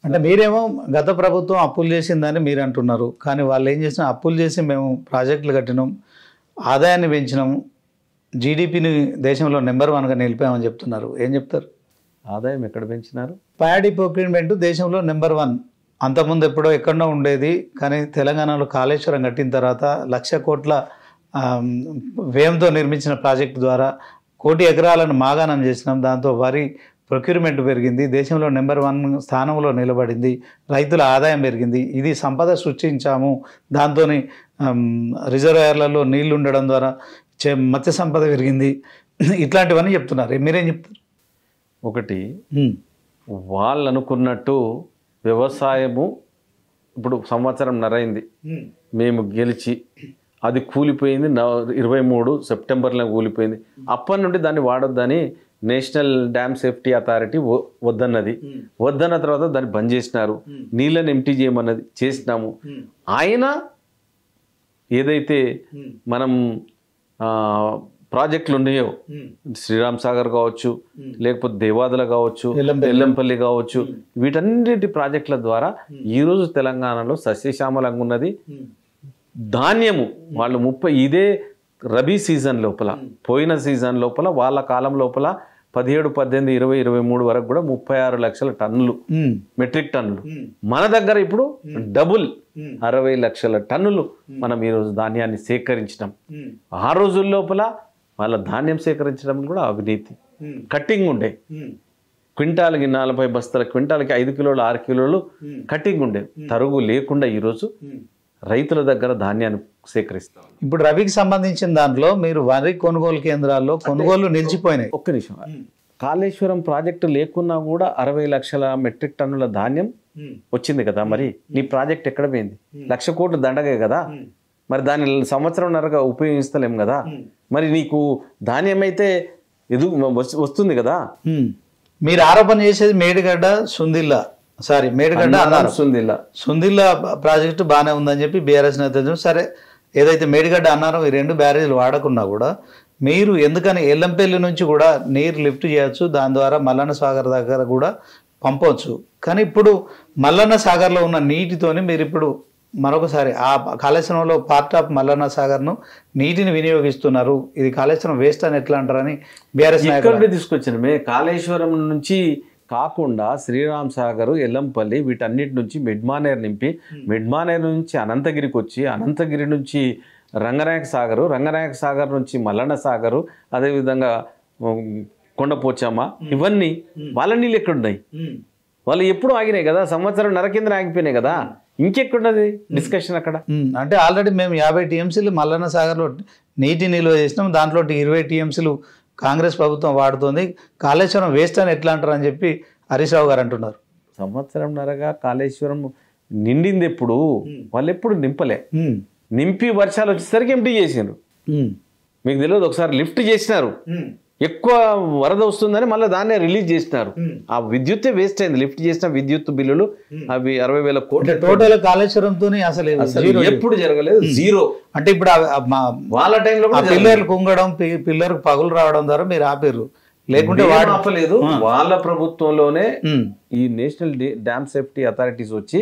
అంటే మీరేమో గత ప్రభుత్వం అప్పులు చేసిందని మీరు అంటున్నారు, కానీ వాళ్ళు ఏం చేసినా అప్పులు చేసి మేము ప్రాజెక్టులు కట్టినాం, ఆదాయాన్ని పెంచినాము, జీడిపిని దేశంలో నెంబర్ 1గా నిలిపామని చెప్తున్నారు. ఏం చెప్తారు? ఆదాయం ఎక్కడ పెంచినారు? ప్యాడీ ప్రొక్యూర్మెంట్ దేశంలో నెంబర్ 1. అంతకుముందు ఎప్పుడో ఎక్కడో ఉండేది, కానీ తెలంగాణలో కాళేశ్వరం కట్టిన తర్వాత 1,00,000 కోట్ల వ్యయంతో నిర్మించిన ప్రాజెక్టు ద్వారా 1 కోటి ఎకరాలను మాగాణం చేసినాం. దాంతో వరి ప్రొక్యూర్మెంట్ పెరిగింది, దేశంలో నెంబర్ 1 స్థానంలో నిలబడింది, రైతుల ఆదాయం పెరిగింది. ఇది సంపద సృష్టించాము, దాంతో రిజర్వాయర్లలో నీళ్లు ఉండడం ద్వారా మత్స్య సంపద పెరిగింది, ఇట్లాంటివన్నీ చెప్తున్నారు. మీరేం చెప్తారు? ఒకటి, వాళ్ళు అనుకున్నట్టు వ్యవసాయము ఇప్పుడు సంవత్సరం నరైంది మేము గెలిచి, అది కూలిపోయింది. 23 సెప్టెంబర్లో కూలిపోయింది. అప్పటి నుండి దాన్ని వాడొద్దని నేషనల్ డ్యామ్ సేఫ్టీ అథారిటీ వద్దన్న తర్వాత దాన్ని బంద్ చేసినారు. నీళ్ళని ఎంటీ చేయమన్నది చేసినాము. ఆయన ఏదైతే మనం ప్రాజెక్టులు ఉన్నాయో, శ్రీరామ్ సాగర్ కావచ్చు, లేకపోతే దేవాదుల కావచ్చు, ఎల్లంపల్లి కావచ్చు, వీటన్నిటి ప్రాజెక్టుల ద్వారా ఈరోజు తెలంగాణలో సస్యశ్యామలంగా ఉన్నది. ధాన్యము వాళ్ళు ఇదే రబీ సీజన్ లోపల, పోయిన సీజన్ లోపల, వాళ్ళ కాలం లోపల 17, 18, 20, 23 వరకు కూడా 36 లక్షల టన్నులు, మెట్రిక్ టన్నులు. మన దగ్గర ఇప్పుడు డబుల్ 60 లక్షల టన్నులు మనం ఈరోజు ధాన్యాన్ని సేకరించినాం. ఆ రోజుల లోపల వాళ్ళ ధాన్యం సేకరించడం కూడా అవినీతి, కట్టింగ్ ఉండే. క్వింటాల్కి 40 బస్తాల, క్వింటాల్కి 5 కిలోలు 6 కిలోలు కట్టింగ్ ఉండే. తరుగు లేకుండా ఈరోజు రైతుల దగ్గర ధాన్యాన్ని సేకరిస్తాం. ఇప్పుడు రబీకి సంబంధించిన దాంట్లో మీరు వరి కొనుగోలు కేంద్రాల్లో కొనుగోలు నిలిచిపోయినాయి. ఒక్క నిమిషం, కాళేశ్వరం ప్రాజెక్టు లేకున్నా కూడా 60 లక్షల మెట్రిక్ టన్నుల ధాన్యం వచ్చింది కదా. మరి నీ ప్రాజెక్ట్ ఎక్కడ పోయింది? 1,00,000 కోట్లు దండగే కదా. మరి దాన్ని సంవత్సరంన్నరగా ఉపయోగిస్తలేం కదా. మరి నీకు ధాన్యం అయితే వస్తుంది కదా. మీరు ఆరోపణ చేసేది మేడిగడ్డ సుందిల్లా, మేడిగడ్డ అన్నారు, సుందిల్లా ప్రాజెక్టు బాగానే ఉందని చెప్పి బీఆర్ఎస్ నేతలు. సరే, ఏదైతే మేడిగడ్డ అన్నారో ఈ 2 బ్యారేజీలు వాడకున్నా కూడా మీరు ఎందుకని ఎల్లంపల్లి నుంచి కూడా నీరు లిఫ్ట్ చేయొచ్చు, దాని ద్వారా మల్లన్న సాగర్ దగ్గర కూడా పంపవచ్చు. కానీ ఇప్పుడు మల్లన్న సాగర్లో ఉన్న నీటితోని మీరు ఇప్పుడు మరొకసారి ఆ కాళేశ్వరంలో పార్ట్ ఆఫ్ మల్లన్న సాగర్ను నీటిని వినియోగిస్తున్నారు. ఇది కాళేశ్వరం వేస్ట్ అని ఎట్లా అంటారని బీఆర్ఎస్ నాయకులు తీసుకొచ్చిన కాళేశ్వరం నుంచి కాకుండా శ్రీరామ్ సాగర్, ఎల్లంపల్లి వీటన్నిటి నుంచి మిడ్మానేర్ నింపి, మిడ్మానేర్ నుంచి అనంతగిరికి వచ్చి, అనంతగిరి నుంచి రంగనాయక సాగరు, రంగనాయక సాగర్ నుంచి మల్లన్న సాగరు, అదేవిధంగా కొండపోచమ్మ, ఇవన్నీ వాళ్ళ నీళ్ళు ఎక్కడున్నాయి? వాళ్ళు ఎప్పుడు ఆగినాయి కదా, సంవత్సరం నర కింద ఆగిపోయినాయి కదా. ఇంకెక్కడున్నది డిస్కషన్ అక్కడ? అంటే ఆల్రెడీ మేము 50 టీఎంసీలు మల్లన్న సాగర్లో నీటి నిల్వ చేసినాం, దాంట్లో 20 టీఎంసీలు కాంగ్రెస్ ప్రభుత్వం వాడుతుంది. కాళేశ్వరం వేస్ట్ అని ఎట్లా అంటారు అని చెప్పి హరీష్ రావు గారు అంటున్నారు. సంవత్సరం నరగా కాళేశ్వరం నిండింది ఎప్పుడు? వాళ్ళు ఎప్పుడు నింపలే. నింపి వర్షాలు వచ్చేసరికి ఎంటీ చేసినారు. మీకు తెలియదు, ఒకసారి లిఫ్ట్ చేసినారు, ఎక్కువ వరద వస్తుందని మళ్ళీ దాన్నే రిలీజ్ చేసినారు. ఆ విద్యుత్తే వేస్ట్ అయింది. లిఫ్ట్ చేసిన విద్యుత్ బిల్లులు అవి 60,000 కోట్లు టోటల్ కాళేశ్వరంతో అసలు ఎప్పుడు జరగలేదు, జీరో. అంటే ఇప్పుడు వాళ్ళ టైంలో పిల్లర్లు కుంగడం, పిల్లర్ పగులు రావడం ద్వారా మీరు ఆపారు, లేకుంటే వాడు ఆపలేదు. వాళ్ళ ప్రభుత్వంలోనే ఈ నేషనల్ డ్యామ్ సేఫ్టీ అథారిటీస్ వచ్చి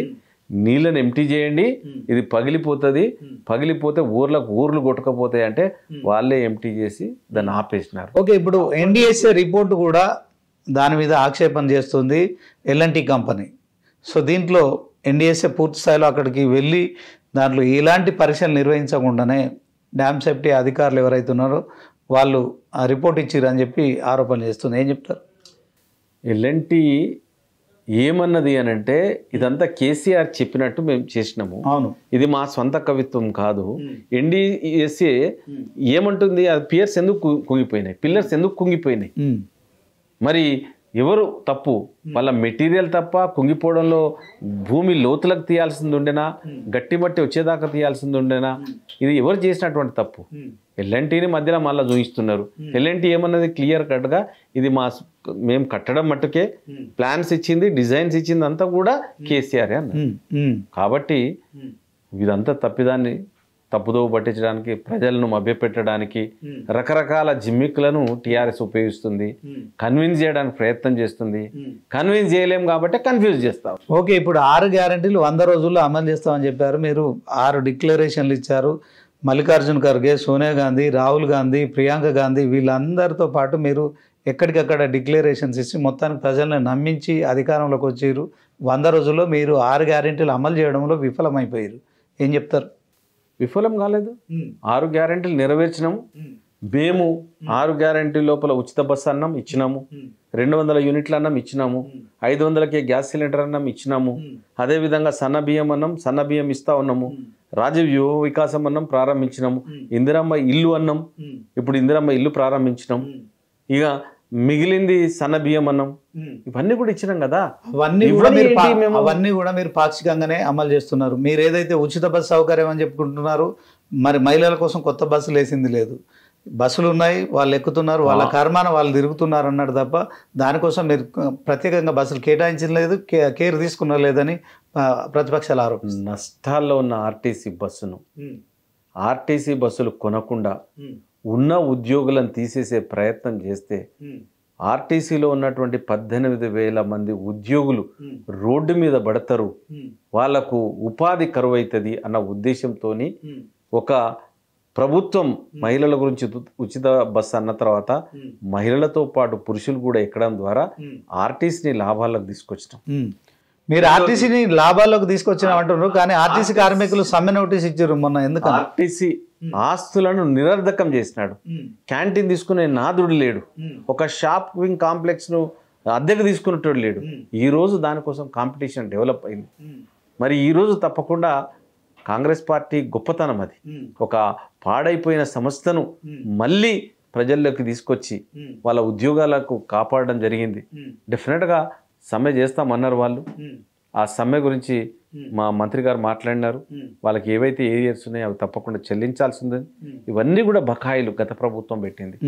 నీళ్ళని ఎంటీ చేయండి, ఇది పగిలిపోతుంది, పగిలిపోతే ఊర్లు కొట్టుకపోతాయి అంటే వాళ్ళే ఎంటీ చేసి దాన్ని ఆపేసినారు. ఓకే, ఇప్పుడు ఎన్డిఎస్ఏ రిపోర్ట్ కూడా దాని మీద ఆక్షేపణ చేస్తుంది ఎల్ఎన్టీ కంపెనీ. సో దీంట్లో ఎన్డిఎస్ఏ పూర్తి స్థాయిలో అక్కడికి వెళ్ళి దాంట్లో ఎలాంటి పరీక్షలు నిర్వహించకుండానే డ్యామ్ సేఫ్టీ అధికారులు ఎవరైతే ఉన్నారో వాళ్ళు ఆ రిపోర్ట్ ఇచ్చిర్రు అని చెప్పి ఆరోపణలు చేస్తుంది. ఏం చెప్తారు? ఎల్ఎన్టీ ఏమన్నది అని అంటే, ఇదంతా కేసీఆర్ చెప్పినట్టు మేము చేసినాము, అవును, ఇది మా సొంత కవిత్వం కాదు. ఎన్డిఎస్ఏ ఏమంటుంది? అది పియర్స్ ఎందుకు కుంగిపోయినాయి, పిల్లర్స్ ఎందుకు కుంగిపోయినాయి? మరి ఎవరు తప్పు? వాళ్ళ మెటీరియల్ తప్ప? కుంగిపోవడంలో భూమి లోతులకు తీయాల్సింది ఉండేనా, గట్టి మట్టి వచ్చేదాకా తీయాల్సింది ఉండేనా? ఇది ఎవరు చేసినటువంటి తప్పు? ఎల్ఎన్టీని మధ్యలో మళ్ళీ చూపిస్తున్నారు. ఎల్ఎన్టీ ఏమన్నది క్లియర్ కట్గా, ఇది మేము కట్టడం మట్టుకే, ప్లాన్స్ ఇచ్చింది, డిజైన్స్ ఇచ్చింది అంతా కూడా కేసీఆర్ అన్నారు. కాబట్టి ఇదంతా తప్పిదాన్ని తప్పుదోవ పట్టించడానికి, ప్రజలను మభ్యపెట్టడానికి రకరకాల జిమ్మిక్కులను టీఆర్ఎస్ ఉపయోగిస్తుంది, కన్విన్స్ చేయడానికి ప్రయత్నం చేస్తుంది. కన్విన్స్ చేయలేం కాబట్టి కన్ఫ్యూజ్ చేస్తాం. ఓకే, ఇప్పుడు 6 గ్యారెంటీలు 100 రోజుల్లో అమలు చేస్తామని చెప్పారు. మీరు 6 డిక్లరేషన్లు ఇచ్చారు. మల్లికార్జున్ ఖర్గే, సోనియా గాంధీ, రాహుల్ గాంధీ, ప్రియాంక గాంధీ వీళ్ళందరితో పాటు మీరు ఎక్కడికక్కడ డిక్లరేషన్స్ ఇచ్చి మొత్తానికి ప్రజలను నమ్మించి అధికారంలోకి వచ్చారు. 100 రోజుల్లో మీరు 6 గ్యారెంటీలు అమలు చేయడంలో విఫలమైపోయారు. ఏం చెప్తారు? విఫలం కాలేదు. 6 గ్యారెంటీలు నెరవేర్చినాము. మేము 6 గ్యారెంటీ లోపల ఉచిత బస్సు అన్నం ఇచ్చినాము, 200 యూనిట్ల అన్నం ఇచ్చినాము, 500కే గ్యాస్ సిలిండర్ అన్నం ఇచ్చినాము, అదేవిధంగా సన్న బియ్యం అన్నం, సన్న బియ్యం ఇస్తా ఉన్నాము, రాజీవ్ యువ వికాసం అన్నం ప్రారంభించినాము, ఇందిరమ్మ ఇల్లు అన్నం, ఇప్పుడు ఇందిరమ్మ ఇల్లు ప్రారంభించినాం, ఇక మిగిలింది సన్న బియ్యం అన్నం, ఇవన్నీ కూడా ఇచ్చినాం కదా. అవన్నీ కూడా మీరు పాక్షికంగానే అమలు చేస్తున్నారు. మీరు ఏదైతే ఉచిత బస్సు సౌకర్యం అని చెప్పుకుంటున్నారు, మరి మహిళల కోసం కొత్త బస్సులు వేసింది లేదు. బస్సులు ఉన్నాయి, వాళ్ళు ఎక్కుతున్నారు, వాళ్ళ కర్మాన వాళ్ళు తిరుగుతున్నారు అన్నాడు తప్ప దానికోసం మీరు ప్రత్యేకంగా బస్సులు కేటాయించలేదు, కేర్ తీసుకున్న లేదని ప్రతిపక్షాలు ఆరోపిస్తారు. నష్టాల్లో ఉన్న ఆర్టీసీ బస్సులు కొనకుండా ఉన్న ఉద్యోగులను తీసేసే ప్రయత్నం చేస్తే ఆర్టీసీలో ఉన్నటువంటి 18,000 మంది ఉద్యోగులు రోడ్డు మీద పడతారు, వాళ్లకు ఉపాధి కరువు అవుతుంది అన్న ఉద్దేశంతో ఒక ప్రభుత్వం మహిళల గురించి ఉచిత బస్సు అన్న తర్వాత మహిళలతో పాటు పురుషులు కూడా ఎక్కడం ద్వారా ఆర్టీసీని లాభాలకు తీసుకొచ్చడం. మీరు ఆర్టీసీని లాభాల్లోకి తీసుకొచ్చినామంటున్నారు, కానీ ఆర్టీసీ కార్మికులు సమ్మె నోటీస్ ఇచ్చారు మొన్న. ఎందుకు? ఆర్టీసీ ఆస్తులను నిరర్ధకం చేసినాడు. క్యాంటీన్ తీసుకునే నాదుడు లేడు, ఒక షాపింగ్ కాంప్లెక్స్ ను అద్దెకు తీసుకునేటోడు లేడు. ఈ రోజు దానికోసం కాంపిటీషన్ డెవలప్ అయింది. మరి ఈ రోజు తప్పకుండా కాంగ్రెస్ పార్టీ గొప్పతనం అది. ఒక పాడైపోయిన సంస్థను మళ్ళీ ప్రజల్లోకి తీసుకొచ్చి వాళ్ళ ఉద్యోగాలకు కాపాడడం జరిగింది. డెఫినెట్గా సమ్మె చేస్తామన్నారు వాళ్ళు. ఆ సమ్మె గురించి మా మంత్రి గారు మాట్లాడినారు. వాళ్ళకి ఏవైతే ఏరియాస్ ఉన్నాయో అవి తప్పకుండా చెల్లించాల్సి ఉంది. ఇవన్నీ కూడా బకాయిలు గత ప్రభుత్వం పెట్టింది.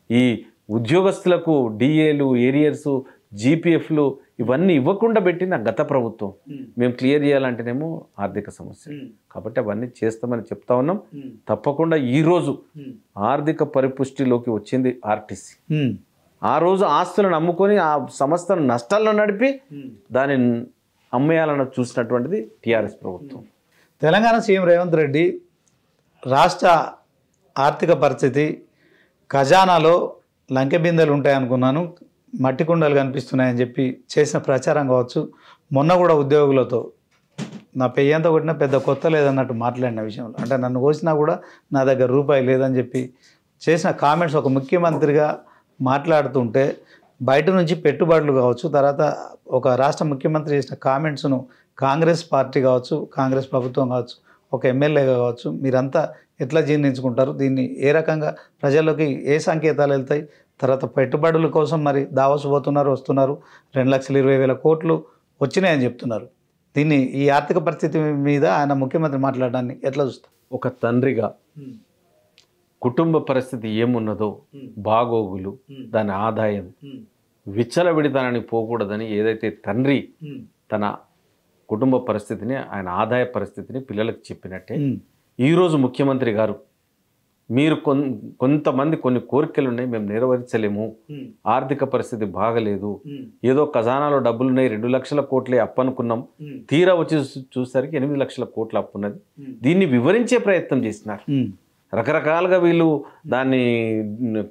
ఈ ఉద్యోగస్తులకు డిఏలు, ఏరియర్స్, జీపీఎఫ్లు ఇవన్నీ ఇవ్వకుండా పెట్టింది గత ప్రభుత్వం. మేము క్లియర్ చేయాలంటేనేమో ఆర్థిక సమస్య. కాబట్టి అవన్నీ చేస్తామని చెప్తా ఉన్నాం. తప్పకుండా ఈరోజు ఆర్థిక పరిపుష్టిలోకి వచ్చింది ఆర్టీసీ. ఆ రోజు ఆస్తులను అమ్ముకొని ఆ సంస్థను నష్టాల్లో నడిపి దాన్ని అమ్మేయాలని చూసినటువంటిది టీఆర్ఎస్ ప్రభుత్వం. తెలంగాణ సీఎం రేవంత్ రెడ్డి రాష్ట్ర ఆర్థిక పరిస్థితి, ఖజానాలో లంకె బిందెలు ఉంటాయనుకున్నాను, మట్టి కుండలు కనిపిస్తున్నాయని చెప్పి చేసిన ప్రచారం కావచ్చు, మొన్న కూడా ఉద్యోగులతో నా పెయ్యంతా కొట్టినా పెద్ద కొత్త లేదన్నట్టు మాట్లాడిన విషయంలో, అంటే నన్ను కోసినా కూడా నా దగ్గర రూపాయి లేదని చెప్పి చేసిన కామెంట్స్ ఒక ముఖ్యమంత్రిగా మాట్లాడుతుంటే బయట నుంచి పెట్టుబడులు కావచ్చు, తర్వాత ఒక రాష్ట్ర ముఖ్యమంత్రి చేసిన కామెంట్స్ను కాంగ్రెస్ పార్టీ కావచ్చు, కాంగ్రెస్ ప్రభుత్వం కావచ్చు, ఒక ఎమ్మెల్యేగా కావచ్చు, మీరంతా ఎట్లా జీర్ణించుకుంటారు? దీన్ని ఏ రకంగా ప్రజల్లోకి ఏ సంకేతాలు వెళ్తాయి? తర్వాత పెట్టుబడుల కోసం మరి దావోస్ పోతున్నారు, వస్తున్నారు, 2,20,000 కోట్లు వచ్చినాయని చెప్తున్నారు. దీన్ని ఈ ఆర్థిక పరిస్థితి మీద ఆయన ముఖ్యమంత్రి మాట్లాడడాన్ని ఎట్లా చూస్తారు? ఒక తండ్రిగా కుటుంబ పరిస్థితి ఏమున్నదో, బాగోగులు, దాని ఆదాయం, విచ్చలవిడితనానికి పోకూడదని ఏదైతే తండ్రి తన కుటుంబ పరిస్థితిని, ఆయన ఆదాయ పరిస్థితిని పిల్లలకు చెప్పినట్టే ఈరోజు ముఖ్యమంత్రి గారు మీరు కొంతమంది కొన్ని కోరికలు ఉన్నాయి, మేము నెరవేర్చలేము, ఆర్థిక పరిస్థితి బాగలేదు, ఏదో ఖజానాలో డబ్బులున్నాయి, 2 లక్షల కోట్లే అప్పు అనుకున్నాం, తీరా వచ్చి చూసరికి 8 లక్షల కోట్ల అప్పు ఉన్నది. దీన్ని వివరించే ప్రయత్నం చేసినారు. రకరకాలుగా వీళ్ళు దాన్ని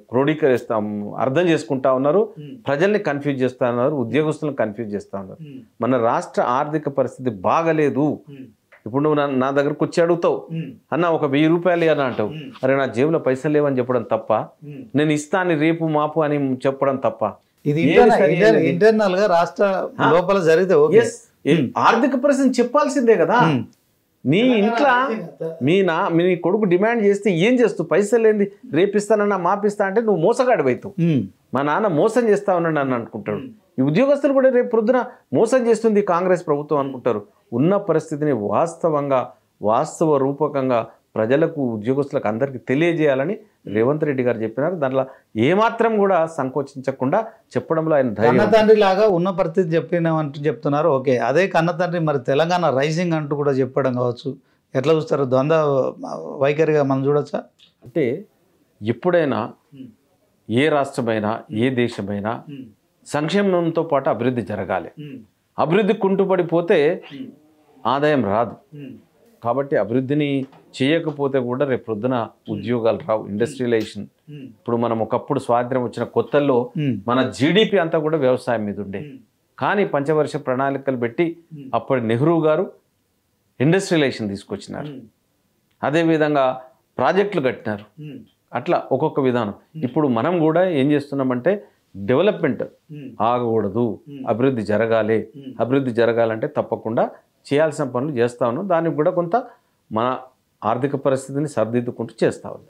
క్రోడీకరిస్తాం, అర్థం చేసుకుంటా ఉన్నారు, ప్రజల్ని కన్ఫ్యూజ్ చేస్తూ ఉన్నారు, ఉద్యోగస్తులను కన్ఫ్యూజ్ చేస్తూ ఉన్నారు. మన రాష్ట్ర ఆర్థిక పరిస్థితి బాగలేదు. ఇప్పుడు నువ్వు నా దగ్గరకు వచ్చి అడుగుతావు, అన్న ఒక 1000 రూపాయలు అని అంటావు, అరే నా జేబులో పైసలు లేవని చెప్పడం తప్ప, నేను ఇస్తాను రేపు మాపు అని చెప్పడం తప్ప. ఇది ఇంటర్నల్ గా రాష్ట్ర లోపల జరిగితే ఆర్థిక పరిస్థితి చెప్పాల్సిందే కదా. నీ ఇంట్లో మీ కొడుకు డిమాండ్ చేస్తే ఏం చేస్తూ, పైసలు ఏంది, రేపిస్తానన్నా మాపిస్తా అంటే నువ్వు మోసగాడివైతావు. మా నాన్న మోసం చేస్తా ఉన్నాడు అని అనుకుంటాడు. ఈ ఉద్యోగస్తులు కూడా రేపు ప్రొద్దున మోసం చేస్తుంది కాంగ్రెస్ ప్రభుత్వం అనుకుంటారు. ఉన్న పరిస్థితిని వాస్తవ రూపకంగా ప్రజలకు, ఉద్యోగస్తులకు అందరికీ తెలియజేయాలని రేవంత్ రెడ్డి గారు చెప్పినారు. దాంట్లో ఏమాత్రం కూడా సంకోచించకుండా చెప్పడంలో ఆయన కన్న తండ్రి లాగా ఉన్న పరిస్థితి చెప్పినామంటూ చెప్తున్నారు. ఓకే, అదే కన్న తండ్రి మరి తెలంగాణ రైజింగ్ అంటూ కూడా చెప్పడం కావచ్చు, ఎట్లా చూస్తారు? ద్వంద్వ వైఖరిగా మనం చూడొచ్చా? అంటే ఎప్పుడైనా ఏ రాష్ట్రమైనా ఏ దేశమైనా సంక్షేమంతో పాటు అభివృద్ధి జరగాలి. అభివృద్ధి కుంటుపడిపోతే ఆదాయం రాదు. కాబట్టి అభివృద్ధిని చేయకపోతే కూడా రేపు పొద్దున ఉద్యోగాలు రావు. ఇండస్ట్రియలైజేషన్ ఇప్పుడు మనం ఒకప్పుడు స్వాతంత్ర్యం వచ్చిన కొత్తల్లో మన జీడిపి అంతా కూడా వ్యవసాయం మీద ఉండే. కానీ పంచవర్ష ప్రణాళికలు పెట్టి అప్పటి నెహ్రూ గారు ఇండస్ట్రియలైజేషన్ తీసుకొచ్చినారు. అదేవిధంగా ప్రాజెక్టులు కట్టినారు. అట్లా ఒక్కొక్క విధానం. ఇప్పుడు మనం కూడా ఏం చేస్తున్నామంటే డెవలప్మెంట్ ఆగకూడదు, అభివృద్ధి జరగాలి. అభివృద్ధి జరగాలంటే తప్పకుండా చేయాల్సిన పనులు చేస్తా ఉన్నాం. దానికి కూడా కొంత మన ఆర్థిక పరిస్థితిని సరిదిద్దుకుంటూ చేస్తా ఉన్నాం.